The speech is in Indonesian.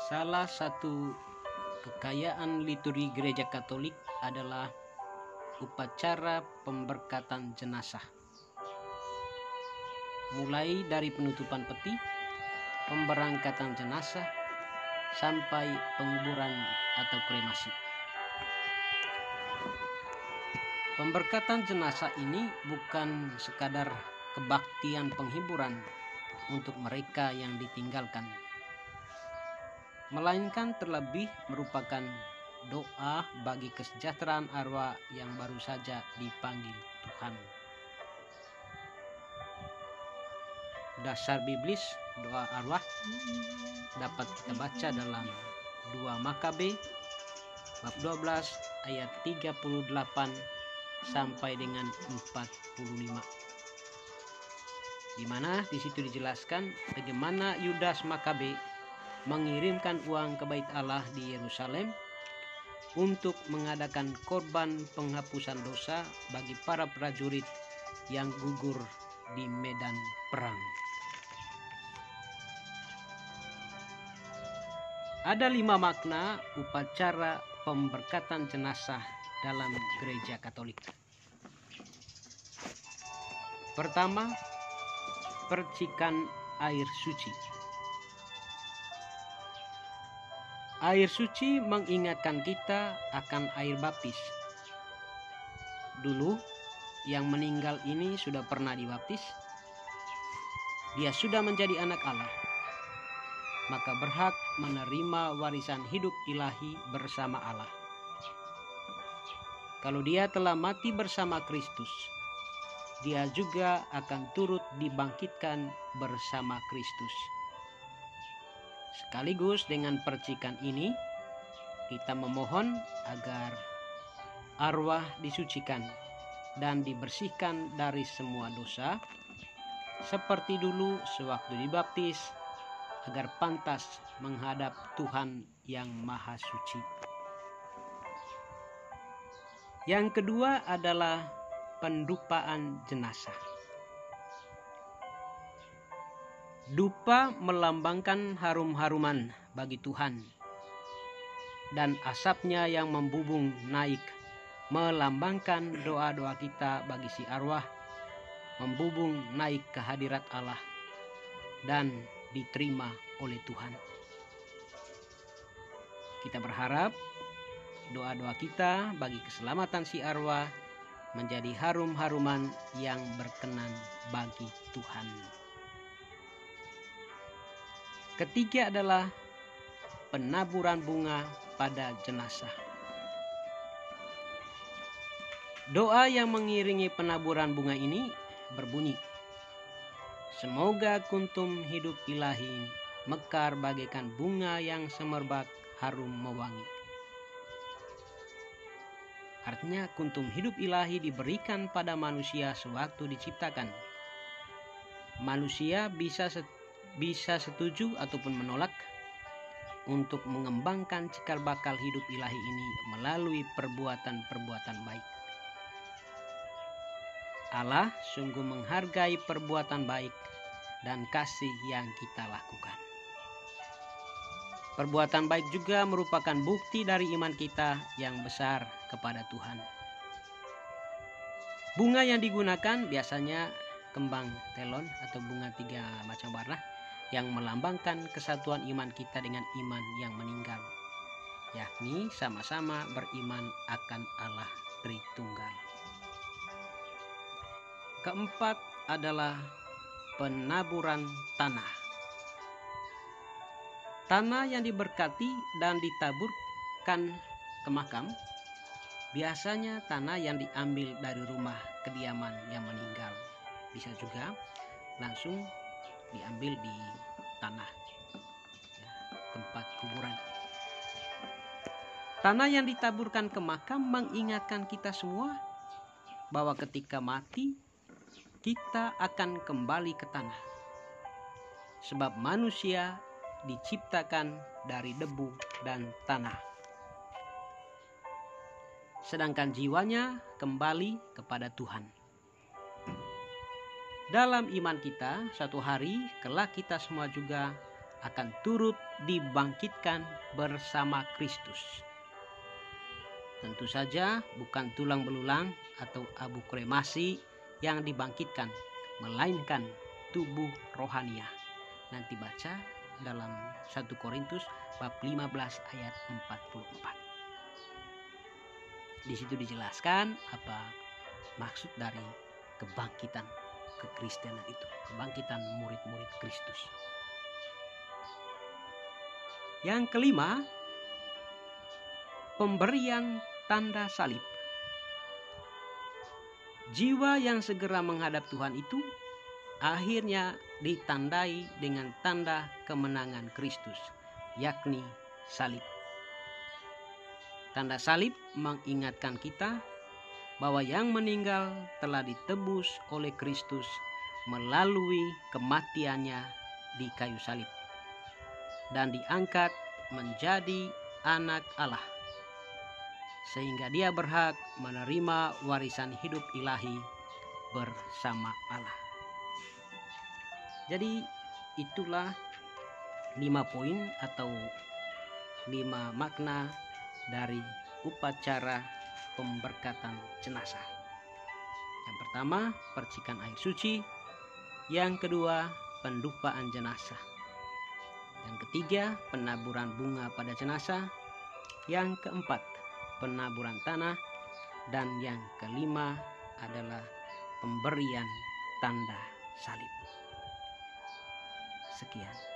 Salah satu kekayaan liturgi Gereja Katolik adalah upacara pemberkatan jenazah. Mulai dari penutupan peti, pemberangkatan jenazah, sampai penguburan atau kremasi. Pemberkatan jenazah ini bukan sekadar kebaktian penghiburan untuk mereka yang ditinggalkan, melainkan terlebih merupakan doa bagi kesejahteraan arwah yang baru saja dipanggil Tuhan. Dasar biblis doa arwah dapat kita baca dalam 2 Makabe bab 12 ayat 38 sampai dengan 45. Di mana di situ dijelaskan bagaimana Yudas Makabe mengirimkan uang ke Bait Allah di Yerusalem untuk mengadakan korban penghapusan dosa bagi para prajurit yang gugur di medan perang. Ada 5 makna upacara pemberkatan jenazah dalam Gereja Katolik. Pertama, percikan air suci. Air suci mengingatkan kita akan air baptis. Dulu yang meninggal ini sudah pernah dibaptis. Dia sudah menjadi anak Allah, maka berhak menerima warisan hidup ilahi bersama Allah. Kalau dia telah mati bersama Kristus, dia juga akan turut dibangkitkan bersama Kristus. Sekaligus dengan percikan ini, kita memohon agar arwah disucikan dan dibersihkan dari semua dosa, seperti dulu sewaktu dibaptis, agar pantas menghadap Tuhan yang Maha Suci. Yang kedua adalah pendupaan jenazah. Dupa melambangkan harum-haruman bagi Tuhan, dan asapnya yang membubung naik melambangkan doa-doa kita bagi si arwah membubung naik ke hadirat Allah dan diterima oleh Tuhan. Kita berharap doa-doa kita bagi keselamatan si arwah menjadi harum-haruman yang berkenan bagi Tuhan. Ketiga adalah penaburan bunga pada jenazah. Doa yang mengiringi penaburan bunga ini berbunyi, semoga kuntum hidup ilahi ini mekar bagaikan bunga yang semerbak harum mewangi. Artinya kuntum hidup ilahi diberikan pada manusia sewaktu diciptakan. Manusia bisa setuju ataupun menolak untuk mengembangkan cikal bakal hidup ilahi ini melalui perbuatan-perbuatan baik. Allah sungguh menghargai perbuatan baik dan kasih yang kita lakukan. Perbuatan baik juga merupakan bukti dari iman kita yang besar kepada Tuhan. Bunga yang digunakan biasanya kembang telon atau bunga 3 macam warna yang melambangkan kesatuan iman kita dengan iman yang meninggal, yakni sama-sama beriman akan Allah Tritunggal. Keempat adalah penaburan tanah. Tanah yang diberkati dan ditaburkan ke makam biasanya tanah yang diambil dari rumah kediaman yang meninggal. Bisa juga langsung diambil di tanah tempat kuburan. Tanah yang ditaburkan ke makam mengingatkan kita semua bahwa ketika mati kita akan kembali ke tanah. Sebab manusia diciptakan dari debu dan tanah, sedangkan jiwanya kembali kepada Tuhan. Dalam iman kita, suatu hari kelak kita semua juga akan turut dibangkitkan bersama Kristus. Tentu saja bukan tulang belulang atau abu kremasi yang dibangkitkan, melainkan tubuh rohaniah. Nanti baca dalam 1 Korintus bab 15 ayat 44. Di situ dijelaskan apa maksud dari kebangkitan kekristenan itu, kebangkitan murid-murid Kristus. Yang kelima, pemberian tanda salib. Jiwa yang segera menghadap Tuhan itu akhirnya ditandai dengan tanda kemenangan Kristus, yakni salib. Tanda salib mengingatkan kita bahwa yang meninggal telah ditebus oleh Kristus melalui kematiannya di kayu salib dan diangkat menjadi anak Allah, sehingga dia berhak menerima warisan hidup ilahi bersama Allah. Jadi itulah 5 poin atau 5 makna dari upacara pemberkatan jenazah. Yang pertama, percikan air suci. Yang kedua, pendupaan jenazah. Yang ketiga, penaburan bunga pada jenazah. Yang keempat, penaburan tanah. Dan yang kelima adalah pemberian tanda salib. Sekian.